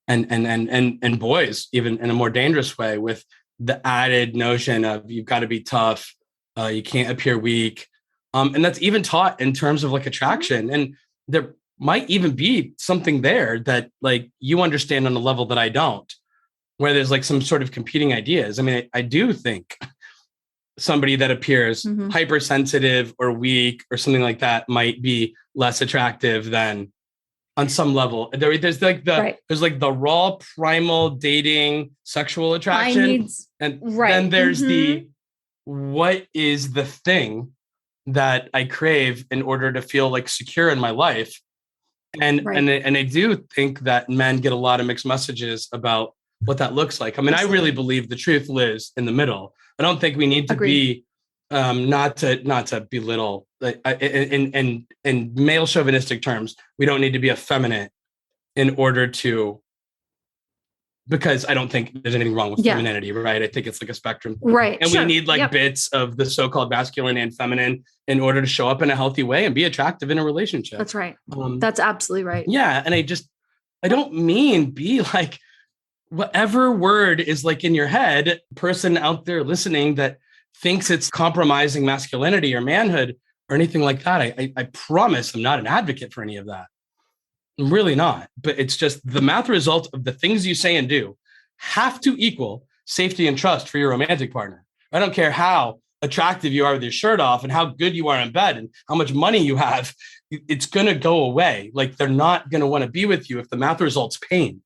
and boys, even in a more dangerous way, with the added notion of you've got to be tough. You can't appear weak. And that's even taught in terms of like attraction. And there might even be something there that like you understand on a level that I don't, where there's like some sort of competing ideas. I mean, I do think somebody that appears hypersensitive or weak or something like that might be less attractive than on some level. There's like there's like the raw primal dating sexual attraction. Then there's the, what is the thing that I crave in order to feel like secure in my life? And I do think that men get a lot of mixed messages about what that looks like. I mean, I really believe the truth lives in the middle. I don't think we need to be not to belittle in male chauvinistic terms. We don't need to be effeminate in order to, because I don't think there's anything wrong with femininity, right? I think it's like a spectrum. Right. And we need like bits of the so-called masculine and feminine in order to show up in a healthy way and be attractive in a relationship. That's right. That's absolutely right. Yeah. And I don't mean be like, whatever word is like in your head, person out there listening that thinks it's compromising masculinity or manhood or anything like that. I promise I'm not an advocate for any of that. I'm really not. But it's just the math result of the things you say and do have to equal safety and trust for your romantic partner. I don't care how attractive you are with your shirt off and how good you are in bed and how much money you have. It's going to go away. Like they're not going to want to be with you if the math results pain.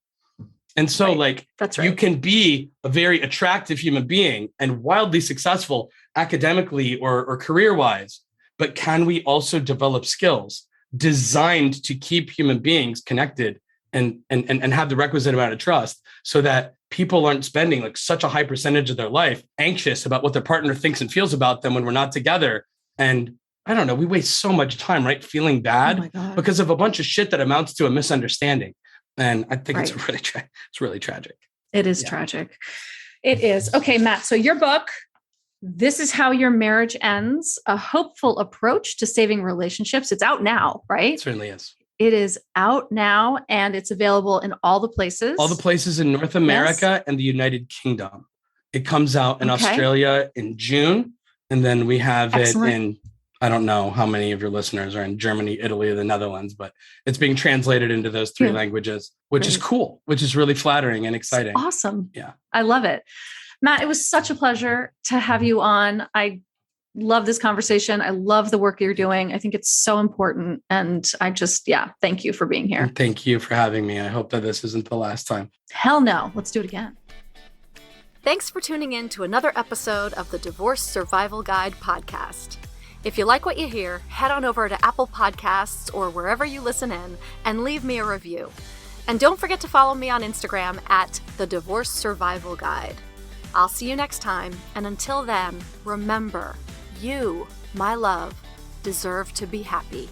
And so that's right. You can be a very attractive human being and wildly successful academically or career-wise, but can we also develop skills designed to keep human beings connected and have the requisite amount of trust so that people aren't spending like such a high percentage of their life anxious about what their partner thinks and feels about them when we're not together. And I don't know, we waste so much time, right? Feeling bad because of a bunch of shit that amounts to a misunderstanding. And I think it's really tragic. It is tragic. It is. Okay, Matt. So your book, This Is How Your Marriage Ends, A Hopeful Approach to Saving Relationships. It's out now, right? It certainly is. It is out now and it's available in all the places. All the places in North America and the United Kingdom. It comes out in Australia in June. And then we have it in, I don't know how many of your listeners are in Germany, Italy, or the Netherlands, but it's being translated into those 3 languages, which is cool, which is really flattering and exciting. It's awesome. Yeah. I love it. Matt, it was such a pleasure to have you on. I love this conversation. I love the work you're doing. I think it's so important. And I just, thank you for being here. And thank you for having me. I hope that this isn't the last time. Hell no. Let's do it again. Thanks for tuning in to another episode of the Divorce Survival Guide podcast. If you like what you hear, head on over to Apple Podcasts or wherever you listen in and leave me a review. And don't forget to follow me on Instagram at the Divorce Survival Guide. I'll see you next time. And until then, remember, you, my love, deserve to be happy.